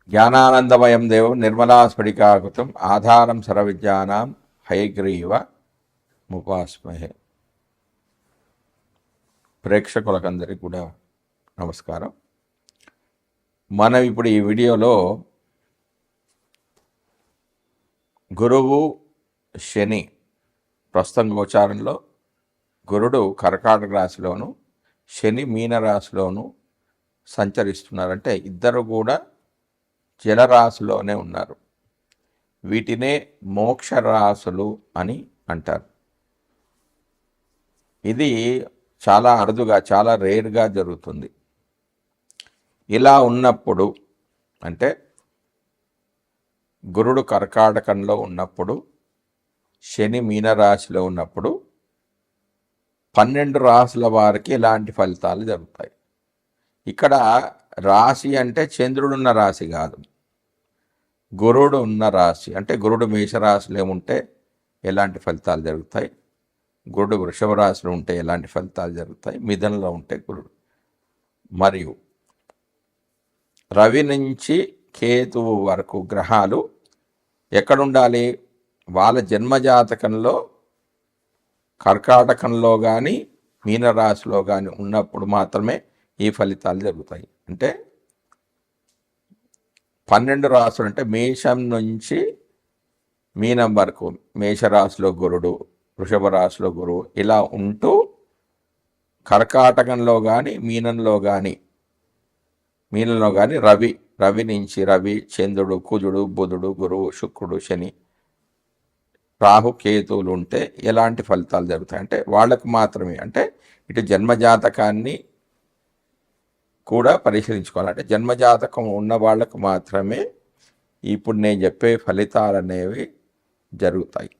జ్ఞానానందమయం దేవం నిర్మలాస్ఫటికాకృతం ఆధారం సర్వవిద్యానాం హయగ్రీవ ముపాస్మహే. ప్రేక్షకులకందరికీ కూడా నమస్కారం. మనం ఇప్పుడు ఈ వీడియోలో గురువు శని ప్రస్తుతం గోచారంలో గురుడు కర్కాటక రాశిలోను శని మీన రాశిలోను సంచరిస్తున్నారంటే ఇద్దరు కూడా జలరాశిలోనే ఉన్నారు. వీటినే మోక్ష రాశులు అని అంటారు. ఇది చాలా అరుదుగా చాలా రేర్గా జరుగుతుంది. ఇలా ఉన్నప్పుడు అంటే గురుడు కర్కాటకంలో ఉన్నప్పుడు శని మీనరాశిలో ఉన్నప్పుడు 12 రాశుల వారికి ఇలాంటి ఫలితాలు జరుగుతాయి. ఇక్కడ రాశి అంటే చంద్రుడున్న రాశి కాదు, గురుడు ఉన్న రాశి. అంటే గురుడు మేషరాశిలో ఉంటే ఎలాంటి ఫలితాలు జరుగుతాయి, గురుడు వృషభ రాశిలో ఉంటే ఎలాంటి ఫలితాలు జరుగుతాయి, మిథునంలో ఉంటే గురుడు. మరియు రవి నుంచి కేతువు వరకు గ్రహాలు ఎక్కడుండాలి? వాళ్ళ జన్మజాతకంలో కర్కాటకంలో కానీ మీనరాశిలో కానీ ఉన్నప్పుడు మాత్రమే ఈ ఫలితాలు జరుగుతాయి. అంటే 12 రాశులు అంటే మేషం నుంచి మీనం వరకు, మేషరాశిలో గురుడు, వృషభ రాశిలో గురువు ఇలా ఉంటూ కర్కాటకంలో కానీ మీనంలో కానీ రవి నుంచి రవి, చంద్రుడు, కుజుడు, బుధుడు, గురువు, శుక్రుడు, శని, రాహు, కేతువులు ఉంటే ఎలాంటి ఫలితాలు జరుగుతాయి అంటే వాళ్ళకు మాత్రమే. అంటే ఇటు జన్మజాతకాన్ని కూడా పరిశీలించుకోవాలి. అంటే జన్మజాతకం ఉన్న వాళ్ళకు మాత్రమే ఇప్పుడు నేను చెప్పే ఫలితాలు అనేవి జరుగుతాయి.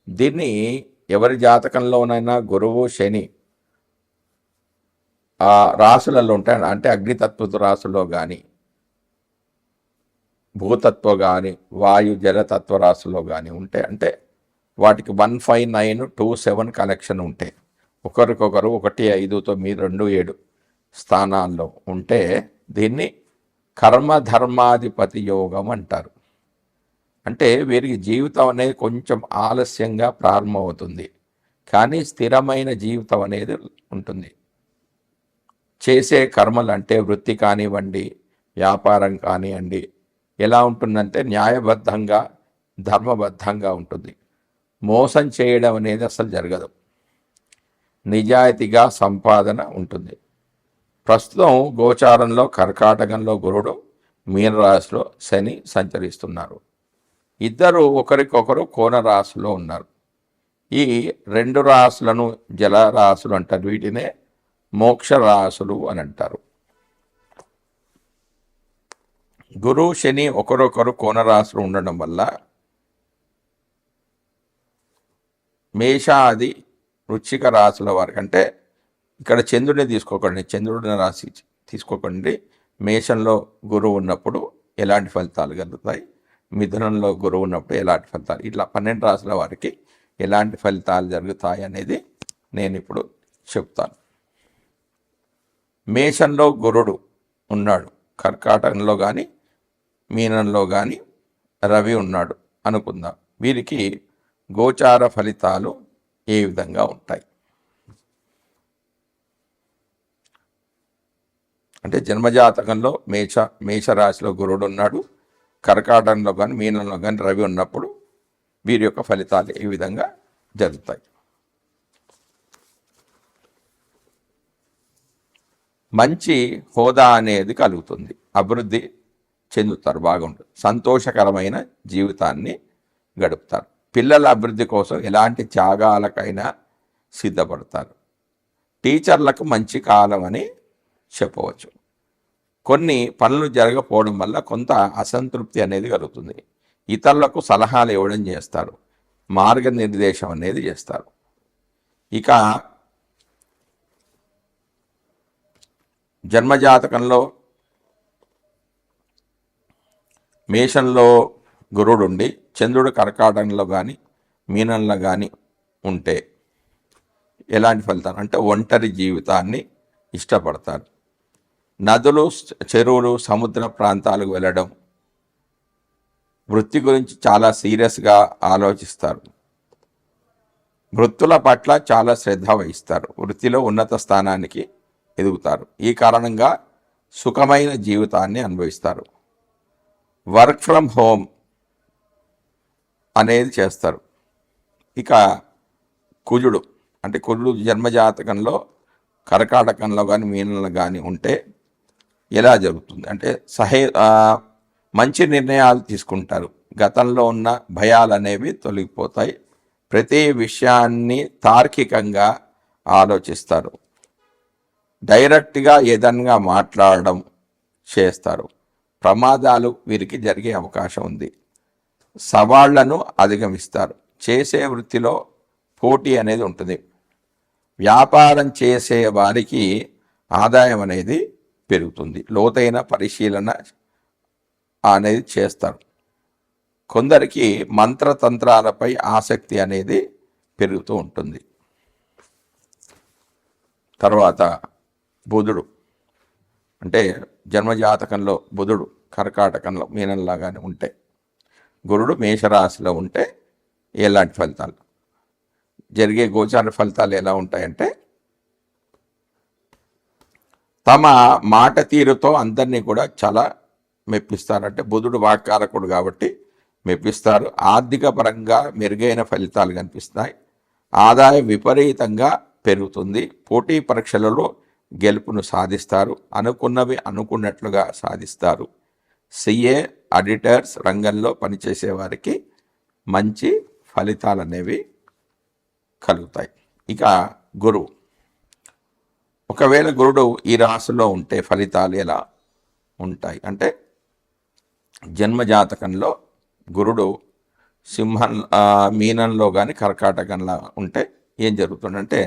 దీన్ని ఎవరి జాతకంలోనైనా గురువు శని ఆ రాశులలో ఉంటాయి. అంటే అగ్నితత్వ రాశుల్లో కానీ, భూతత్వ కానీ, వాయు జలతత్వ రాశుల్లో కానీ ఉంటే, అంటే వాటికి 1, 5, 9, 2, 7 కనెక్షన్ ఉంటే, ఒకరికొకరు 1, 5, 9, 2, 7 స్థానాల్లో ఉంటే దీన్ని కర్మధర్మాధిపతి యోగం అంటారు. అంటే వీరికి జీవితం అనేది కొంచెం ఆలస్యంగా ప్రారంభమవుతుంది, కానీ స్థిరమైన జీవితం అనేది ఉంటుంది. చేసే కర్మలు అంటే వృత్తి కానివ్వండి, వ్యాపారం కానివ్వండి, ఎలా ఉంటుందంటే న్యాయబద్ధంగా ధర్మబద్ధంగా ఉంటుంది. మోసం చేయడం అనేది అసలు జరగదు. నిజాయితీగా సంపాదన ఉంటుంది. ప్రస్తుతం గోచారంలో కర్కాటకంలో గురుడు, మీనరాశిలో శని సంచరిస్తున్నారు. ఇద్దరు ఒకరికొకరు కోణ రాశిలో ఉన్నారు. ఈ 2 రాశులను జలరాశులు అంటారు. వీటినే మోక్ష రాశులు అని అంటారు. గురు శని ఒకరొకరు కోణరాశులు ఉండడం వల్ల మేషాది వృశ్చిక రాశుల వారికి, అంటే ఇక్కడ చంద్రుడిని తీసుకోకండి, చంద్రుడిని రాశి తీసుకోకండి. మేషంలో గురువు ఉన్నప్పుడు ఎలాంటి ఫలితాలు కలుగుతాయి, మిథునంలో గురువు ఉన్నప్పుడు ఎలాంటి ఫలితాలు, ఇట్లా 12 రాశుల వారికి ఎలాంటి ఫలితాలు జరుగుతాయి అనేది నేను ఇప్పుడు చెప్తాను. మేషంలో గురుడు ఉన్నాడు, కర్కాటకంలో కానీ మీనంలో కానీ రవి ఉన్నాడు అనుకుందాం. వీరికి గోచార ఫలితాలు ఏ విధంగా ఉంటాయి అంటే జన్మజాతకంలో మేషరాశిలో గురుడు ఉన్నాడు, కర్కాటకంలో కానీ మీనంలో కానీ రవి ఉన్నప్పుడు వీరి యొక్క ఫలితాలు ఈ విధంగా జరుగుతాయి. మంచి హోదా అనేది కలుగుతుంది, అభివృద్ధి చెందుతారు, బాగుంటుంది, సంతోషకరమైన జీవితాన్ని గడుపుతారు. పిల్లల అభివృద్ధి కోసం ఎలాంటి త్యాగాలకైనా సిద్ధపడతారు. టీచర్లకు మంచి కాలం అని చెప్పవచ్చు. కొన్ని పనులు జరగకపోవడం వల్ల కొంత అసంతృప్తి అనేది కలుగుతుంది. ఇతరులకు సలహాలు ఇవ్వడం చేస్తారు, మార్గనిర్దేశం అనేది చేస్తారు. ఇక జన్మజాతకంలో మేషంలో గురుడు ఉండి చంద్రుడు కర్కాటకంలో కానీ మీనంలో కానీ ఉంటే ఎలాంటి ఫలితాలు అంటే ఒంటరి జీవితాన్ని ఇష్టపడతారు. నదులు, చెరువులు, సముద్ర ప్రాంతాలకు వెళ్ళడం, వృత్తి గురించి చాలా సీరియస్గా ఆలోచిస్తారు. వృత్తుల పట్ల చాలా శ్రద్ధ వహిస్తారు. వృత్తిలో ఉన్నత స్థానానికి ఎదుగుతారు. ఈ కారణంగా సుఖమైన జీవితాన్ని అనుభవిస్తారు. వర్క్ ఫ్రమ్ హోమ్ అనేది చేస్తారు. ఇక కుజుడు అంటే కుజుడు జన్మజాతకంలో కర్కాటకంలో కానీ మీనంలో కానీ ఉంటే ఎలా జరుగుతుంది అంటే మంచి నిర్ణయాలు తీసుకుంటారు. గతంలో ఉన్న భయాలు అనేవి తొలగిపోతాయి. ప్రతి విషయాన్ని తార్కికంగా ఆలోచిస్తారు. డైరెక్ట్గా ఏదైనా మాట్లాడడం చేస్తారు. ప్రమాదాలు వీరికి జరిగే అవకాశం ఉంది. సవాళ్లను అధిగమిస్తారు. చేసే వృత్తిలో పోటీ అనేది ఉంటుంది. వ్యాపారం చేసే వారికి ఆదాయం అనేది పెరుగుతుంది. లోతైన పరిశీలన అనేది చేస్తారు. కొందరికి మంత్రతంత్రాలపై ఆసక్తి అనేది పెరుగుతూ ఉంటుంది. తర్వాత బుధుడు అంటే జన్మజాతకంలో బుధుడు కర్కాటకంలో మీనంలాగానే ఉంటే, గురుడు మేషరాశిలో ఉంటే ఎలాంటి ఫలితాలు జరిగే గోచార ఫలితాలు ఎలా ఉంటాయంటే, తమ మాట తీరుతో అందరినీ కూడా చాలా మెప్పిస్తారంటే బుధుడు వాక్కారకుడు కాబట్టి మెప్పిస్తారు. ఆర్థిక పరంగా మెరుగైన ఫలితాలు కనిపిస్తాయి. ఆదాయం విపరీతంగా పెరుగుతుంది. పోటీ పరీక్షలలో గెలుపును సాధిస్తారు. అనుకున్నవి అనుకున్నట్లుగా సాధిస్తారు. సిఏ, ఆడిటర్స్ రంగంలో పనిచేసే వారికి మంచి ఫలితాలు అనేవి కలుగుతాయి. ఇక గురువు, ఒకవేళ గురుడు ఈ రాశిలో ఉంటే ఫలితాలు ఎలా ఉంటాయి అంటే, జన్మజాతకంలో గురుడు మీనంలో కానీ కర్కాటకంలో ఉంటే ఏం జరుగుతుందంటే,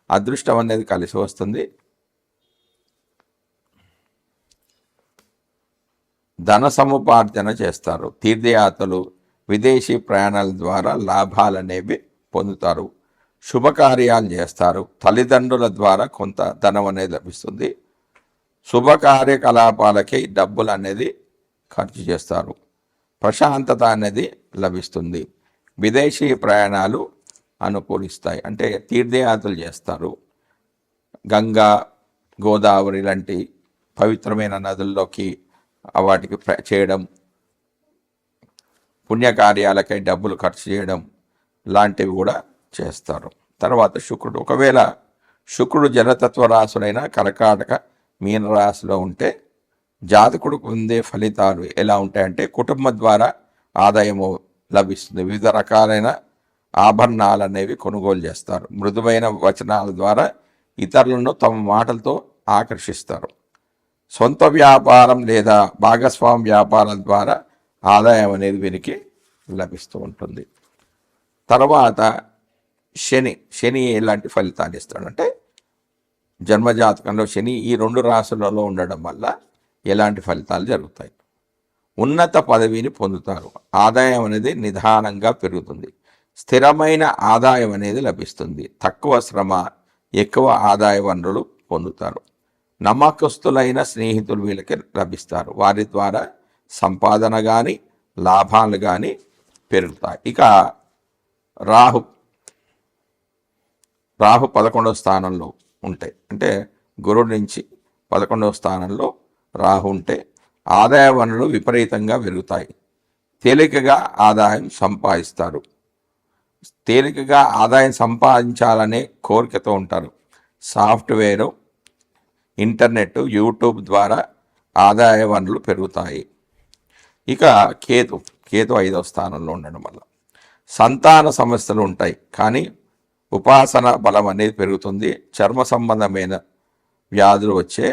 అదృష్టం అనేది కలిసి వస్తుంది. ధన సముపార్జన చేస్తారు. తీర్థయాత్రలు, విదేశీ ప్రయాణాల ద్వారా లాభాలు అనేవి పొందుతారు. శుభకార్యాలు చేస్తారు. తల్లిదండ్రుల ద్వారా కొంత ధనం అనేది లభిస్తుంది. శుభ కార్యకలాపాలకి డబ్బులు అనేది ఖర్చు చేస్తారు. ప్రశాంతత అనేది లభిస్తుంది. విదేశీ ప్రయాణాలు అనుకూలిస్తాయి అంటే తీర్థయాత్రలు చేస్తారు. గంగా, గోదావరి లాంటి పవిత్రమైన నదుల్లోకి వాటికి చేయడం, పుణ్యకార్యాలకై డబ్బులు ఖర్చు చేయడం లాంటివి కూడా చేస్తారు. తర్వాత శుక్రుడు, ఒకవేళ శుక్రుడు జలతత్వ రాశులైన కర్కాటక మీనరాశిలో ఉంటే జాతకుడు పొందే ఫలితాలు ఎలా ఉంటాయంటే, కుటుంబం ద్వారా ఆదాయము లభిస్తుంది. వివిధ రకాలైన ఆభరణాలు అనేవి కొనుగోలు చేస్తారు. మృదువైన వచనాల ద్వారా ఇతరులను తమ మాటలతో ఆకర్షిస్తారు. సొంత వ్యాపారం లేదా భాగస్వామ్య వ్యాపారాల ద్వారా ఆదాయం అనేది వీరికి లభిస్తూ ఉంటుంది. తర్వాత శని ఎలాంటి ఫలితాలు ఇస్తాడంటే, జన్మజాతకంలో శని ఈ 2 రాశులలో ఉండడం వల్ల ఎలాంటి ఫలితాలు జరుగుతాయి. ఉన్నత పదవిని పొందుతారు. ఆదాయం అనేది నిదానంగా పెరుగుతుంది. స్థిరమైన ఆదాయం అనేది లభిస్తుంది. తక్కువ శ్రమ, ఎక్కువ ఆదాయ వనరులు పొందుతారు. నమ్మకస్తులైన స్నేహితులు వీళ్ళకి లభిస్తారు. వారి ద్వారా సంపాదన కానీ లాభాలు కానీ పెరుగుతాయి. ఇక రాహు 11వ స్థానంలో ఉంటాయి అంటే గురుడు నుంచి 11వ స్థానంలో రాహు ఉంటే ఆదాయ వనరులు విపరీతంగా పెరుగుతాయి. తేలికగా ఆదాయం సంపాదిస్తారు. తేలికగా ఆదాయం సంపాదించాలనే కోరికతో ఉంటారు. సాఫ్ట్వేరు, ఇంటర్నెట్, యూట్యూబ్ ద్వారా ఆదాయ వనరులు పెరుగుతాయి. ఇక కేతు 5వ స్థానంలో ఉండడం వల్ల సంతాన సమస్యలు ఉంటాయి, కానీ ఉపాసన బలం అనేది పెరుగుతుంది. చర్మ సంబంధమైన వ్యాధులు వచ్చే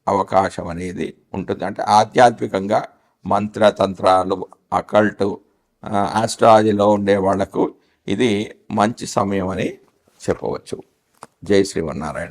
అవకాశం అనేది ఉంటుంది. అంటే ఆధ్యాత్మికంగా మంత్రతంత్రాలు, అకల్ట్, ఆస్ట్రాలజీలో ఉండే వాళ్లకు ఇది మంచి సమయం అని చెప్పవచ్చు. జై శ్రీమన్నారాయణ.